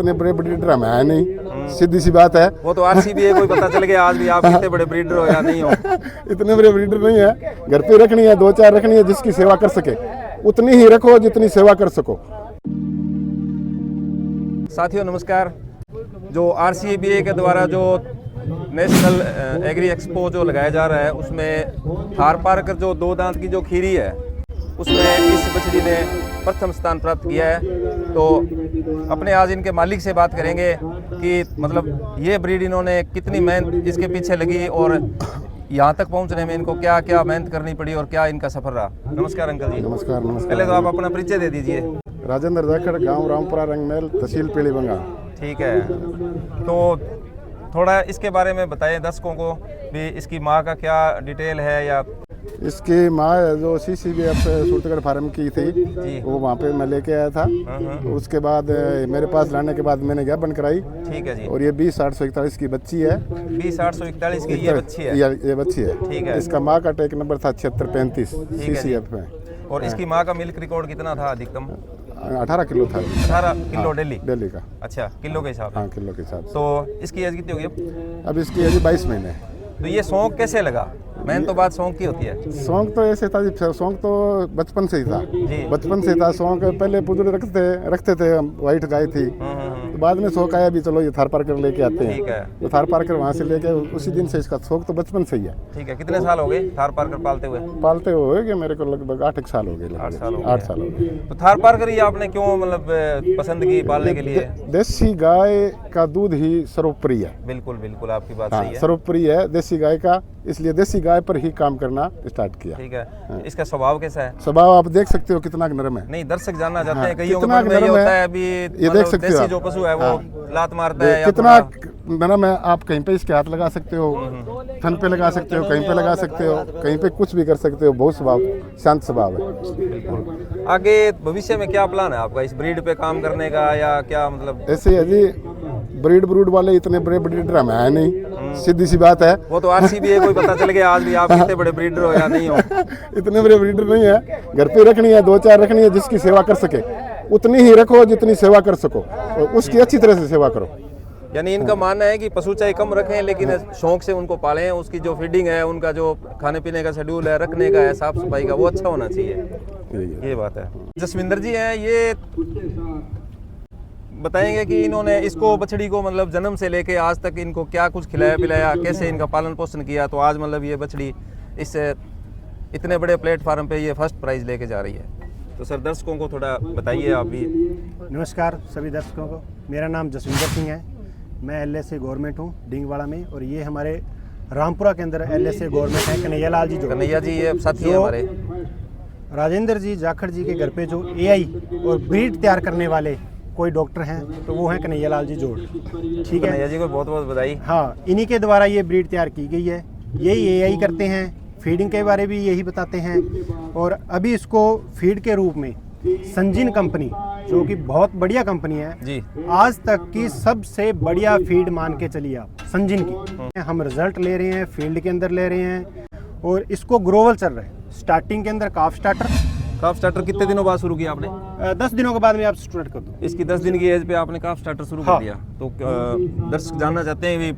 इतने बड़े ब्रीडर हम है नहीं, सीधी सी बात है। वो तो RCBA कोई पता चल गया आज भी आप कितने बड़े ब्रीडर हो या नहीं हो। इतने बड़े ब्रीडर नहीं है, घर पे रखनी है, 2-4 रखनी है, जिसकी सेवा कर सके उतनी ही रखो जितनी सेवा कर सको। साथियों नमस्कार। जो RCBA के द्वारा जो नेशनल एग्री एक्सपो जो लगाया जा रहा है उसमें थार पारकर जो 2 दांत की जो खीरी है उसमें इस बछड़ी ने प्रथम स्थान प्राप्त किया है। तो अपने आज इनके मालिक से बात करेंगे कि मतलब ये ब्रीड इन्होंने कितनी मेहनत इसके पीछे लगी और यहाँ तक पहुँचने में इनको क्या क्या मेहनत करनी पड़ी और क्या इनका सफर रहा। नमस्कार अंकल जी। नमस्कार नमस्कार। पहले तो आप अपना परिचय दे दीजिए। राजेंद्र जाखड़, गांव रामपुरा, रंगमहल, तहसील पीलीभंगा। ठीक है, तो थोड़ा इसके बारे में बताएं दर्शकों को भी, इसकी माँ का क्या डिटेल है या इसकी माँ जो CCBF सूरतगढ़ फार्म की थी जी। वो वहाँ पे मैं लेके आया था। तो उसके बाद मेरे पास लाने के बाद मैंने ज्ञापन कराई। ठीक है जी। और ये 20-841 की बच्ची है। 20-841 की ये बच्ची है। ये बच्ची है। ठीक है। इसका माँ का टैग नंबर था 7635 CCF में। और इसकी माँ का मिल्क रिकॉर्ड कितना था अधिकतम? 18 किलो था। 18 किलो डेली का। अच्छा, किलो के हिसाब से। हाँ, किलो के हिसाब से। तो इसकी एज कितनी होगी अब इसकी एज 22 महीने। तो ये शौक कैसे लगा? मैन तो बात शौक की होती है। शौक तो ऐसे था जी, शौक तो बचपन से ही था। बचपन से था शौक। पहले पुजड़े रखते थे, वाइट गाय थी। तो बाद में शौक आया भी चलो ये थार पारकर लेके आते हैं। ठीक है। तो थार पारकर वहाँ से लेके उसी दिन से इसका शौक तो बचपन से ही है। ठीक है। कितने साल हो गए थार पारकर पालते हुए? पालते हुए गए मेरे को लगभग 8 साल हो गए। 8 साल हो गए। 8 साल हो गए। तो थार पारकर ही आपने क्यों मतलब पसंद की पालने के लिए? देसी गाय का दूध ही सर्वोपरि है। बिल्कुल बिल्कुल आपकी बात हाँ, सही है। सर्वोपरि है देसी गाय का, इसलिए देसी गाय पर ही काम करना स्टार्ट किया। ठीक है। इसका स्वभाव कैसा है? स्वभाव आप देख सकते हो कितना नरम है। नहीं, दर्शक जानना चाहते हैं। हाँ, कईयों के कितना मन में ये नरम होता है। है अभी ये मतलब देख सकते हो देसी आप। जो पशु है वो हाँ। लात मारता है या कितना थोड़ा नरम है। आप कहीं पे इसके हाथ लगा सकते हो, थन पे लगा सकते हो, कहीं पे लगा सकते हो, कहीं पे कुछ भी कर सकते हो। बहुत स्वभाव शांत स्वभाव है। आगे भविष्य में क्या प्लान है आपका इस ब्रीड पे काम करने का या क्या मतलब? ऐसे है जी, ब्रूड वाले इतने बड़े ब्रीडर हम है नहीं, सीधी सी बात है। वो तो RCBA कोई पता चल गया आज भी आप कितने बड़े ब्रीडर हो या नहीं हो। इतने बड़े ब्रीडर नहीं है, घर पे रखनी है, 2-4 रखनी है, जिसकी सेवा कर सके उतनी ही रखो जितनी सेवा कर सको और उसकी अच्छी तरह से सेवा करो। यानी इनका मानना है कि पशु चाहे कम रखें लेकिन शौक से उनको पालें, उसकी जो फीडिंग है, उनका जो खाने पीने का शेड्यूल है, रखने का है, साफ सफाई का, वो अच्छा होना चाहिए। ये बात है। जसविंदर जी हैं, ये बताएंगे कि इन्होंने इसको बछड़ी को मतलब जन्म से लेके आज तक इनको क्या कुछ खिलाया पिलाया, कैसे इनका पालन पोषण किया, तो आज मतलब ये बछड़ी इस इतने बड़े प्लेटफार्म पे ये फर्स्ट प्राइज लेके जा रही है। तो सर दर्शकों को थोड़ा बताइए आप भी। नमस्कार सभी दर्शकों को। मेरा नाम जसविंदर सिंह है। मैं LSA गवर्नमेंट हूँ डींगवाड़ा में, और ये हमारे रामपुरा के अंदर LSA गवर्नमेंट है कन्हैया लाल जी। जो कन्हैया जी ये साथी है हमारे। राजेंद्र जी जाखड़ जी के घर पे जो AI और ब्रीड तैयार करने वाले कोई डॉक्टर हैं तो वो हैं कन्हैया लाल जी जोड़। ठीक है, कन्हैया जी को बहुत बहुत बधाई। हाँ, इन्हीं के द्वारा ये ब्रीड तैयार की गई है। यही AI करते हैं, फीडिंग के बारे भी यही बताते हैं। और अभी इसको फीड के रूप में संजीन कंपनी, जो कि बहुत बढ़िया कंपनी है जी, आज तक की सबसे बढ़िया फीड मान के चलिए आप संजीन की। हम रिजल्ट ले रहे हैं, फील्ड के अंदर ले रहे हैं, और इसको ग्रोवल चल रहा है। स्टार्टिंग के अंदर काफ स्टार्टर कितने दिनों बाद शुरू किया आपने? 10 दिनों के बाद में आप स्टार्ट कर दो। इसकी 10 दिन की एज पे आपने काफ स्टार्टर शुरू कर दिया। तो दर्शक जानना चाहते हैं भी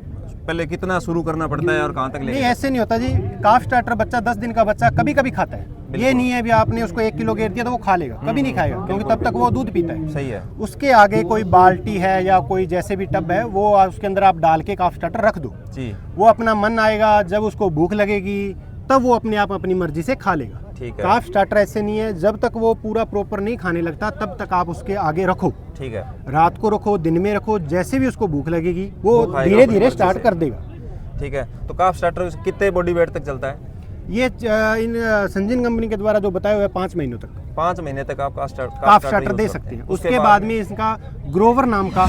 पहले कितना शुरू करना पड़ता है और कहाँ तक ले? नहीं, ऐसे नहीं होता जी। काफ स्टार्टर बच्चा 10 दिन का बच्चा कभी कभी खाता है। ये नहीं है भी आपने उसको 1 किलो गेर दिया तो वो खा लेगा, कभी नहीं खाएगा, क्योंकि तब तक वो दूध पीता है। सही है। उसके आगे कोई बाल्टी है या कोई जैसे भी टब है, वो उसके अंदर आप डाल के काफ स्टार्टर रख दो जी। वो अपना मन आएगा, जब उसको भूख लगेगी तब वो अपने आप अपनी मर्जी से खा लेगा। ठीक है। काफ स्टार्टर ऐसे नहीं है, जब तक वो पूरा प्रॉपर नहीं खाने लगता तब तक आप उसके आगे रखो। ठीक है। रात को रखो, दिन में रखो, जैसे भी उसको भूख लगेगी वो खाएगा धीरे अपनी धीरे मर्जी स्टार्ट से। कर देगा। ठीक है। तो काफ स्टार्टर कितने बॉडी वेट तक चलता है? ये इन संजीन कंपनी के द्वारा जो बताया हुआ है 5 महीनों तक 5 महीने तक आप काफ काफ स्टार्टर दे सकते हैं। उसके बाद में इसका ग्रोवर नाम का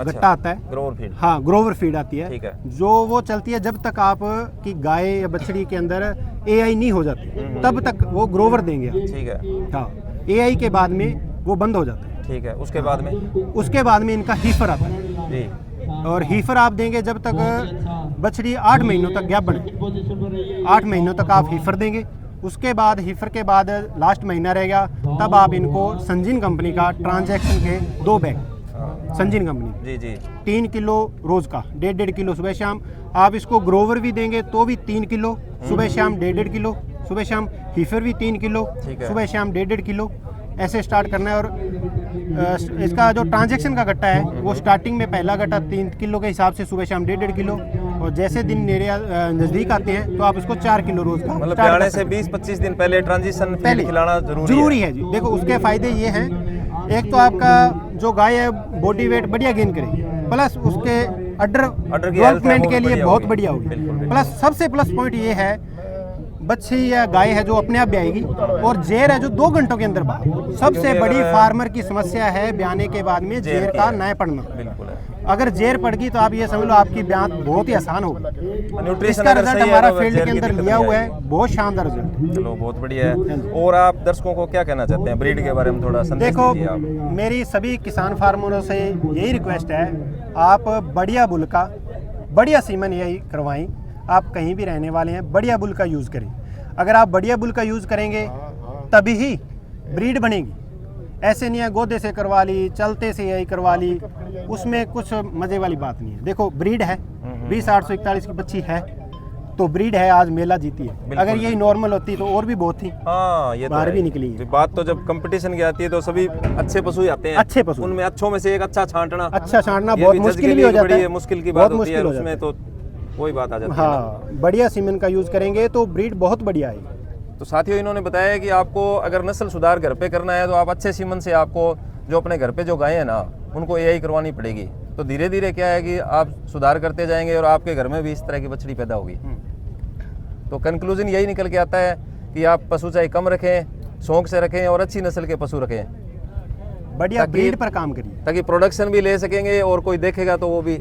गट्टा आता है। ग्रोवर फीड। हाँ, ग्रोवर फीड आती है। ठीक है। जो वो चलती है जब तक आप की गाय या बछड़ी के अंदर AI नहीं हो जाती तब तक वो ग्रोवर देंगे। ठीक है। हाँ, AI के बाद में वो बंद हो जाता है। ठीक है। उसके बाद में इनका हीफर आता है जी। और हीफर आप देंगे जब तक बछड़ी 8 महीनों तक गैप बने। 8 महीनों तक आप हीफर देंगे। उसके बाद हीफर के बाद लास्ट महीना रहेगा, तब आप इनको संजीन कंपनी का ट्रांजैक्शन के 2 बैग संजीन कंपनी, जी जी 3 किलो रोज का, 1.5 किलो सुबह शाम। आप इसको ग्रोवर भी देंगे तो भी 3 किलो सुबह शाम, 1.5 किलो सुबह शाम। हीफर भी 3 किलो ठीक है। सुबह शाम, 1.5 किलो। ऐसे स्टार्ट करना है। और इसका जो ट्रांजैक्शन का गट्टा है वो स्टार्टिंग में पहला गट्टा 3 किलो के हिसाब से सुबह शाम 1.5 किलो, और जैसे दिन नेड़े नज़दीक आते हैं तो आप इसको 4 किलो रोज का मतलब start कर ब्याने से सकते हैं। 20-25 दिन पहले ट्रांजिशन पहले खिलाना जरूरी है जी। देखो उसके फायदे ये हैं, एक तो आपका जो गाय है बॉडी वेट बढ़िया गेन करेगी, प्लस उसके अडर अडर की health है डेवलपमेंट वो के भी लिए बढ़िया बहुत होगी। बढ़िया होगी। बिल्कुल, बिल्कुल। प्लस सबसे प्लस पॉइंट ये है, बच्ची या गाय है जो अपने आप ब्याएगी, और जेर है जो 2 घंटों के अंदर बाहर। सबसे क्योंकि बड़ी अगर- फार्मर की समस्या है ब्याने के बाद में जेर जेर की का है। न पड़ना। बिल्कुल है। अगर जेर पड़ गई तो आप ये समझ लो आपकी ब्यान बहुत ही आसान होगी। न्यूट्रिशन इसका अगर रिजल्ट सही है हमारा तो फील्ड जेर के की अंदर दिक्कत लिया नहीं हुआ आएगी। है, बहुत शानदार रिजल्ट। चलो बहुत बढ़िया है। और आप दर्शकों को क्या कहना चाहते हैं ब्रीड के बारे में, थोड़ा संदेश देखो दीजिए आप। मेरी सभी किसान फार्मरों से यही रिक्वेस्ट है, आप बढ़िया बुल का, बढ़िया सीमन यही करवाएं। आप कहीं भी रहने वाले हैं, बढ़िया बुल का यूज़ करें। अगर आप बढ़िया बुल का यूज़ करेंगे तभी ही ब्रीड बनेगी। ऐसे नहीं है गोदे से करवा ली, चलते से यही करवा ली, उसमें कुछ मज़े वाली बात नहीं है। देखो ब्रीड है, 20,841 की बच्ची है तो ब्रीड है, आज मेला जीती है। अगर यही नॉर्मल होती तो और भी बहुत थी, हाँ ये तो बाहर है। भी निकली है। बात तो जब कंपटीशन की आती है तो सभी अच्छे पशु ही आते हैं, अच्छे पशु। उनमें अच्छों में से एक अच्छा छांटना, अच्छा छांटना ये बहुत जज मुश्किल के भी लिए हो एक जाता बड़ी है, मुश्किल की बहुत बात होती है, मुश्किल हो उसमें जाता तो वही बात आ जाती है ना। हाँ, बढ़िया सीमेंट का यूज़ करेंगे तो ब्रीड बहुत बढ़िया आएगी। तो साथियों इन्होंने बताया कि आपको अगर नस्ल सुधार घर पे करना है तो आप अच्छे सीमन से आपको जो अपने घर पे जो गायें हैं ना उनको एआई करवानी पड़ेगी। तो धीरे धीरे क्या है कि आप सुधार करते जाएंगे और आपके घर में भी इस तरह की बछड़ी पैदा होगी। तो कंक्लूजन यही निकल के आता है कि आप पशु चाहे कम रखें, शौक से रखें और अच्छी नस्ल के पशु रखें, बढ़िया ताकि- ब्रीड पर काम करिए। ताकि प्रोडक्शन भी ले सकेंगे और कोई देखेगा तो वो भी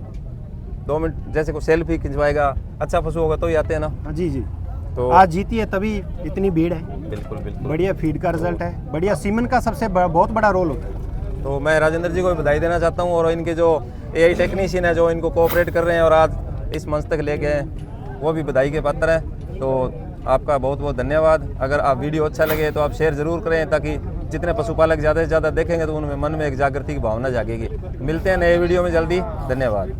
2 मिनट जैसे कोई सेल्फी खिंचवाएगा, अच्छा पशु होगा तो ही आते हैं ना। हाँ, जी जी। तो आज जीती है तभी इतनी भीड़ है। बिल्कुल बिल्कुल। बढ़िया फीड का रिजल्ट है, बढ़िया सीमन का सबसे बहुत बड़ा रोल होता है। तो मैं राजेंद्र जी को भी बधाई देना चाहता हूँ और इनके जो एआई टेक्नीशियन है जो इनको कोऑपरेट कर रहे हैं और आज इस मंच तक ले गए हैं वो भी बधाई के पात्र हैं। तो आपका बहुत बहुत धन्यवाद। अगर आप वीडियो अच्छा लगे तो आप शेयर ज़रूर करें ताकि जितने पशुपालक ज़्यादा से ज़्यादा देखेंगे तो उनमें मन में एक जागृति की भावना जागेगी। मिलते हैं नए वीडियो में जल्दी। धन्यवाद।